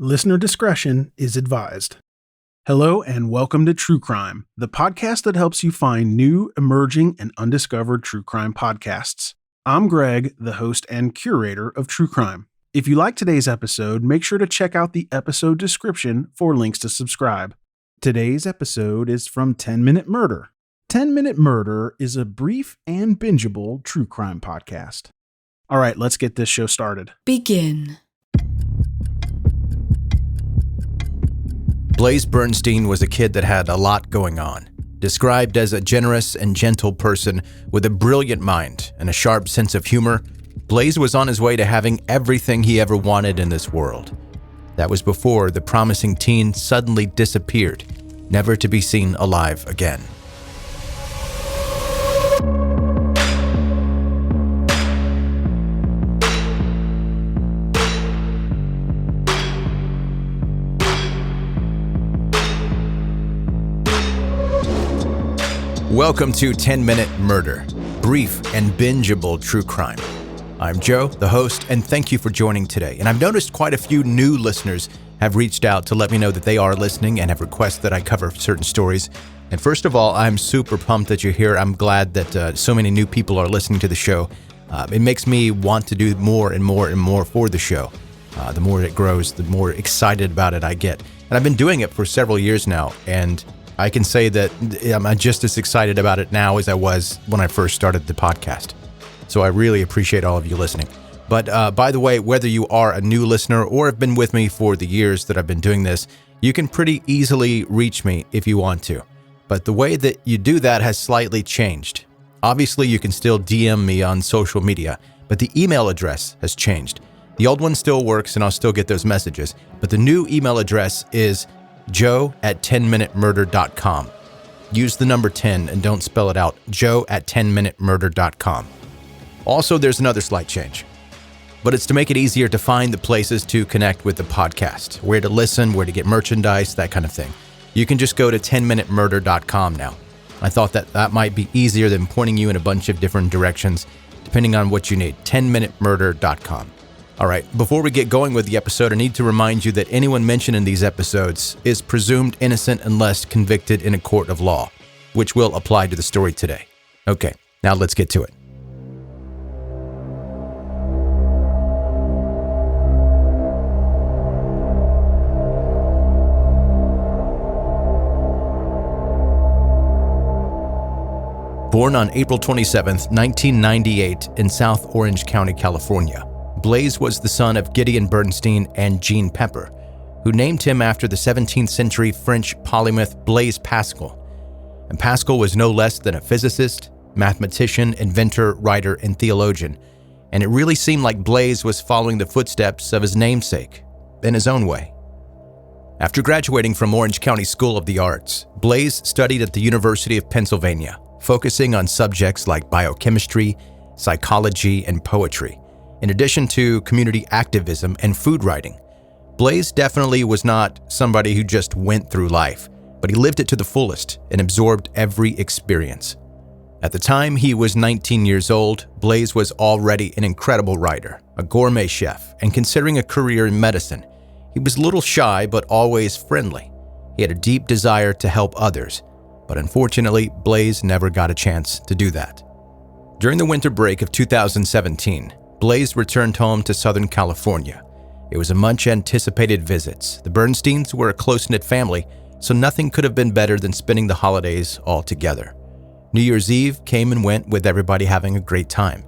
Listener discretion is advised. Hello and welcome to True Crime, the podcast that helps you find new, emerging, and undiscovered true crime podcasts. I'm Greg, the host and curator of True Crime. If you like today's episode, make sure to check out the episode description for links to subscribe. Today's episode is from 10 Minute Murder. 10 Minute Murder is a brief and bingeable true crime podcast. All right, let's get this show started. Begin. Blaze Bernstein was a kid that had a lot going on. Described as a generous and gentle person with a brilliant mind and a sharp sense of humor, Blaze was on his way to having everything he ever wanted in this world. That was before the promising teen suddenly disappeared, never to be seen alive again. Welcome to 10 Minute Murder, brief and bingeable true crime. I'm Joe, the host, and thank you for joining today. And I've noticed quite a few new listeners have reached out to let me know that they are listening and have requested that I cover certain stories. And first of all, I'm super pumped that you're here. I'm glad that so many new people are listening to the show. It makes me want to do more and more and more for the show. The more it grows, the more excited about it I get. And I've been doing it for several years now, and I can say that I'm just as excited about it now as I was when I first started the podcast. So I really appreciate all of you listening. But by the way, whether you are a new listener or have been with me for the years that I've been doing this, you can pretty easily reach me if you want to. But the way that you do that has slightly changed. Obviously, you can still DM me on social media, but the email address has changed. The old one still works and I'll still get those messages, but the new email address is joe@10minutemurder.com. Use the number 10 and don't spell it out. joe@10minutemurder.com. Also, there's another slight change, but it's to make it easier to find the places to connect with the podcast, where to listen, where to get merchandise, that kind of thing. You can just go to 10minutemurder.com now. I thought that might be easier than pointing you in a bunch of different directions, depending on what you need. 10minutemurder.com. All right, before we get going with the episode, I need to remind you that anyone mentioned in these episodes is presumed innocent unless convicted in a court of law, which will apply to the story today. Okay, now let's get to it. Born on April 27, 1998 in South Orange County, California, Blaze was the son of Gideon Bernstein and Jean Pepper, who named him after the 17th century French polymath Blaise Pascal. And Pascal was no less than a physicist, mathematician, inventor, writer, and theologian. And it really seemed like Blaze was following the footsteps of his namesake, in his own way. After graduating from Orange County School of the Arts, Blaze studied at the University of Pennsylvania, focusing on subjects like biochemistry, psychology, and poetry, in addition to community activism and food writing. Blaze definitely was not somebody who just went through life, but he lived it to the fullest and absorbed every experience. At the time he was 19 years old, Blaze was already an incredible writer, a gourmet chef, and considering a career in medicine. He was a little shy, but always friendly. He had a deep desire to help others, but unfortunately, Blaze never got a chance to do that. During the winter break of 2017, Blaze returned home to Southern California. It was a much-anticipated visit. The Bernsteins were a close-knit family, so nothing could have been better than spending the holidays all together. New Year's Eve came and went with everybody having a great time.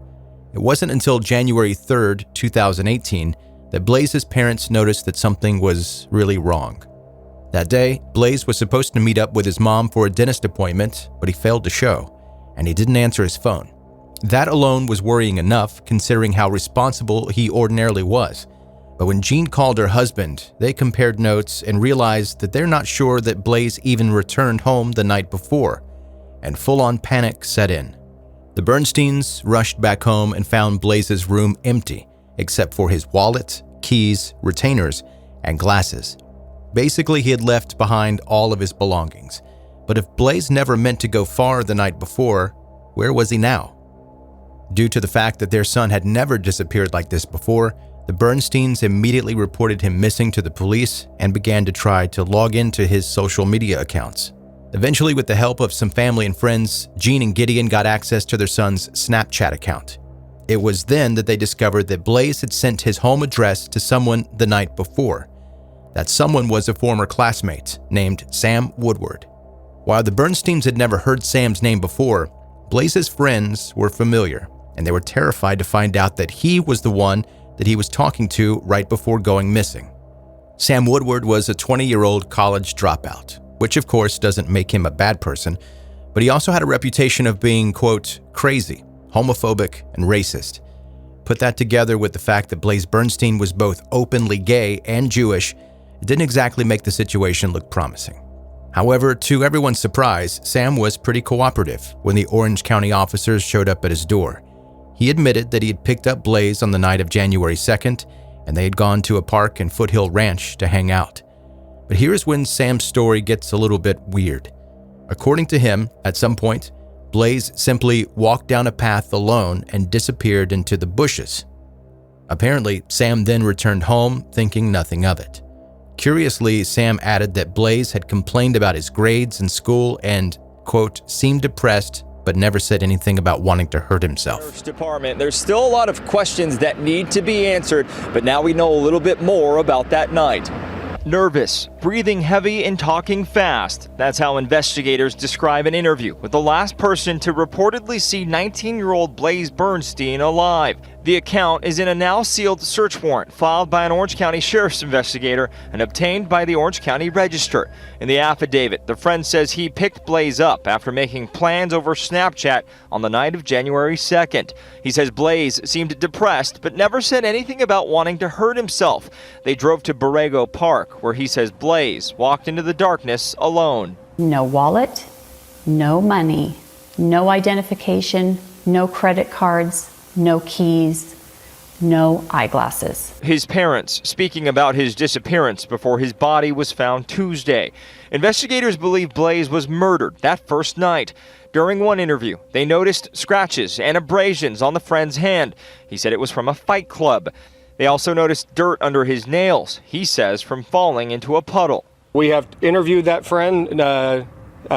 It wasn't until January 3rd, 2018, that Blaze's parents noticed that something was really wrong. That day, Blaze was supposed to meet up with his mom for a dentist appointment, but he failed to show, and he didn't answer his phone. That alone was worrying enough, considering how responsible he ordinarily was. But when Jean called her husband, they compared notes and realized that they're not sure that Blaze even returned home the night before, and full-on panic set in. The Bernsteins rushed back home and found Blaze's room empty, except for his wallet, keys, retainers, and glasses. Basically, he had left behind all of his belongings. But if Blaze never meant to go far the night before, where was he now? Due to the fact that their son had never disappeared like this before, The Bernsteins immediately reported him missing to the police and began to try to log into his social media accounts. Eventually, with the help of some family and friends, Jean and Gideon got access to their son's Snapchat account. It was then that they discovered that Blaze had sent his home address to someone the night before. That someone was a former classmate named Sam Woodward. While the Bernsteins had never heard Sam's name before, Blaze's friends were familiar, and they were terrified to find out that he was the one that he was talking to right before going missing. Sam Woodward was a 20-year-old college dropout, which of course doesn't make him a bad person, but he also had a reputation of being, quote, crazy, homophobic, and racist. Put that together with the fact that Blaze Bernstein was both openly gay and Jewish, it didn't exactly make the situation look promising. However, to everyone's surprise, Sam was pretty cooperative when the Orange County officers showed up at his door. He admitted that he had picked up Blaze on the night of January 2nd, and they had gone to a park in Foothill Ranch to hang out. But here's when Sam's story gets a little bit weird. According to him, at some point, Blaze simply walked down a path alone and disappeared into the bushes. Apparently, Sam then returned home thinking nothing of it. Curiously, Sam added that Blaze had complained about his grades in school and, quote, seemed depressed, but never said anything about wanting to hurt himself. Sheriff's Department, there's still a lot of questions that need to be answered, but now we know a little bit more about that night. Nervous, breathing heavy, and talking fast. That's how investigators describe an interview with the last person to reportedly see 19-year-old Blaze Bernstein alive. The account is in a now sealed search warrant filed by an Orange County Sheriff's investigator and obtained by the Orange County Register. In the affidavit, the friend says he picked Blaze up after making plans over Snapchat on the night of January 2nd. He says Blaze seemed depressed but never said anything about wanting to hurt himself. They drove to Borrego Park, where he says Blaze walked into the darkness alone. No wallet, no money, no identification, no credit cards, no keys, no eyeglasses. His parents speaking about his disappearance before his body was found Tuesday. Investigators believe Blaze was murdered that first night. During one interview, they noticed scratches and abrasions on the friend's hand. He said it was from a fight club. They also noticed dirt under his nails, he says, from falling into a puddle. We have interviewed that friend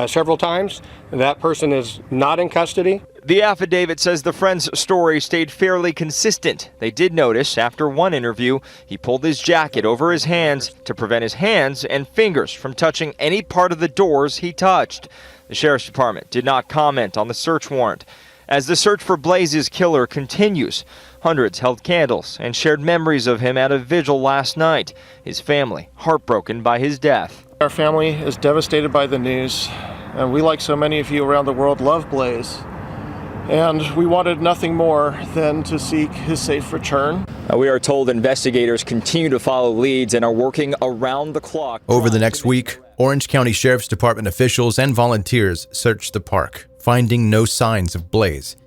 several times. That person is not in custody. The affidavit says the friend's story stayed fairly consistent. They did notice after one interview, he pulled his jacket over his hands to prevent his hands and fingers from touching any part of the doors he touched. The Sheriff's Department did not comment on the search warrant. As the search for Blaze's killer continues, hundreds held candles and shared memories of him at a vigil last night, his family heartbroken by his death. Our family is devastated by the news, and we, like so many of you around the world, love Blaze. And we wanted nothing more than to seek his safe return. We are told investigators continue to follow leads and are working around the clock. Over the next week, Orange County Sheriff's Department officials and volunteers searched the park, finding no signs of Blaze.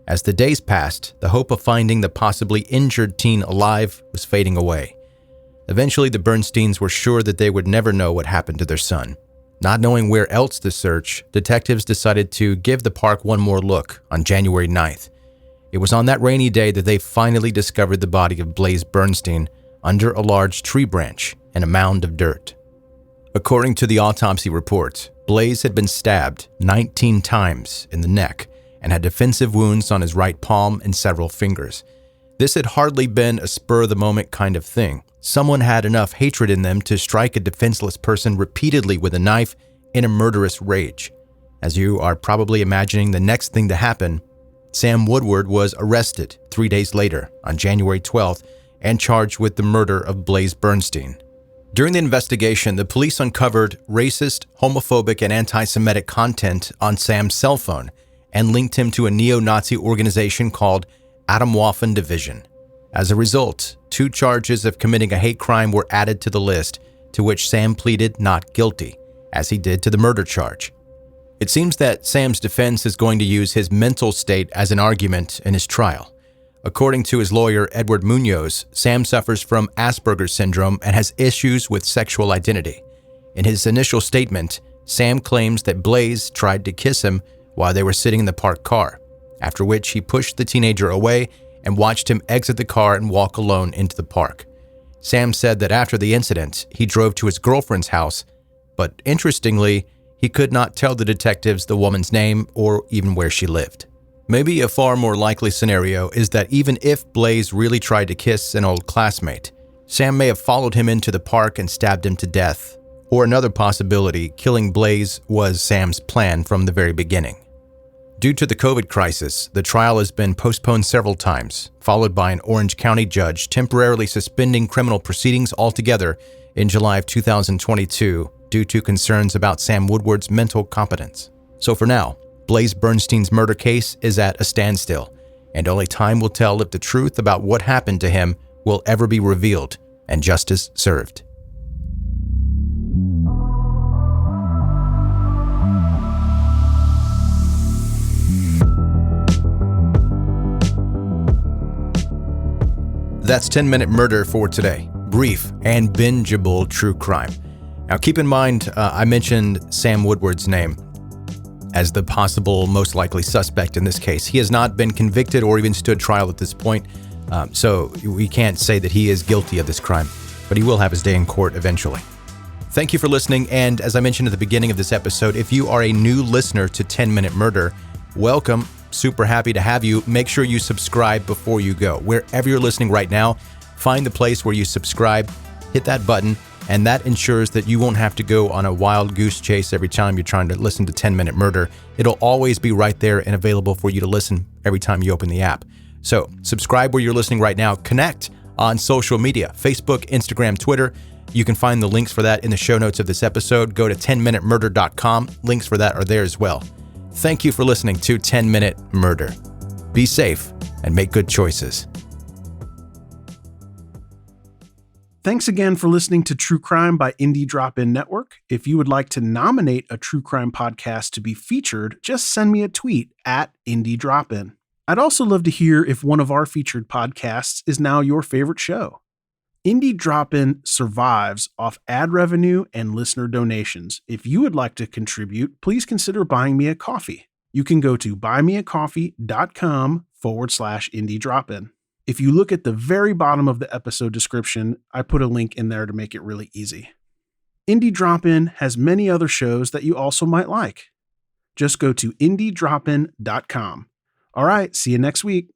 As the days passed, the hope of finding the possibly injured teen alive was fading away. Eventually, the Bernsteins were sure that they would never know what happened to their son. Not knowing where else to search, detectives decided to give the park one more look on January 9th. It was on that rainy day that they finally discovered the body of Blaze Bernstein under a large tree branch and a mound of dirt. According to the autopsy report, Blaze had been stabbed 19 times in the neck and had defensive wounds on his right palm and several fingers. This had hardly been a spur-of-the-moment kind of thing. Someone had enough hatred in them to strike a defenseless person repeatedly with a knife in a murderous rage. As you are probably imagining the next thing to happen, Sam Woodward was arrested 3 days later on January 12th and charged with the murder of Blaze Bernstein. During the investigation, the police uncovered racist, homophobic, and anti-Semitic content on Sam's cell phone and linked him to a neo-Nazi organization called Atomwaffen Division. As a result, 2 charges of committing a hate crime were added to the list, to which Sam pleaded not guilty, as he did to the murder charge. It seems that Sam's defense is going to use his mental state as an argument in his trial. According to his lawyer, Edward Munoz, Sam suffers from Asperger's syndrome and has issues with sexual identity. In his initial statement, Sam claims that Blaze tried to kiss him while they were sitting in the parked car, after which he pushed the teenager away and watched him exit the car and walk alone into the park. Sam said that after the incident, he drove to his girlfriend's house, but interestingly, he could not tell the detectives the woman's name or even where she lived. Maybe a far more likely scenario is that even if Blaze really tried to kiss an old classmate, Sam may have followed him into the park and stabbed him to death. Or another possibility, killing Blaze was Sam's plan from the very beginning. Due to the COVID crisis, the trial has been postponed several times, followed by an Orange County judge temporarily suspending criminal proceedings altogether in July of 2022 due to concerns about Sam Woodward's mental competence. So for now, Blaze Bernstein's murder case is at a standstill, and only time will tell if the truth about what happened to him will ever be revealed and justice served. That's 10-Minute Murder for today. Brief and bingeable true crime. Now keep in mind, I mentioned Sam Woodward's name as the possible most likely suspect in this case. He has not been convicted or even stood trial at this point, so we can't say that he is guilty of this crime, but he will have his day in court eventually. Thank you for listening, and as I mentioned at the beginning of this episode, if you are a new listener to 10-Minute Murder, welcome. Super happy to have you. Make sure you subscribe before you go. Wherever you're listening right now, find the place where you subscribe, hit that button, and that ensures that you won't have to go on a wild goose chase every time you're trying to listen to 10-Minute Murder. It'll always be right there and available for you to listen every time you open the app. So subscribe where you're listening right now. Connect on social media, Facebook, Instagram, Twitter. You can find the links for that in the show notes of this episode. Go to 10minutemurder.com. Links for that are there as well. Thank you for listening to 10-Minute Murder. Be safe and make good choices. Thanks again for listening to True Crime by Indie Drop-In Network. If you would like to nominate a true crime podcast to be featured, just send me a tweet at Indie Drop-In. I'd also love to hear if one of our featured podcasts is now your favorite show. Indie Drop-In survives off ad revenue and listener donations. If you would like to contribute, please consider buying me a coffee. You can go to buymeacoffee.com/Indie Drop-In. If you look at the very bottom of the episode description, I put a link in there to make it really easy. Indie Drop-In has many other shows that you also might like. Just go to indiedropin.com. All right, see you next week.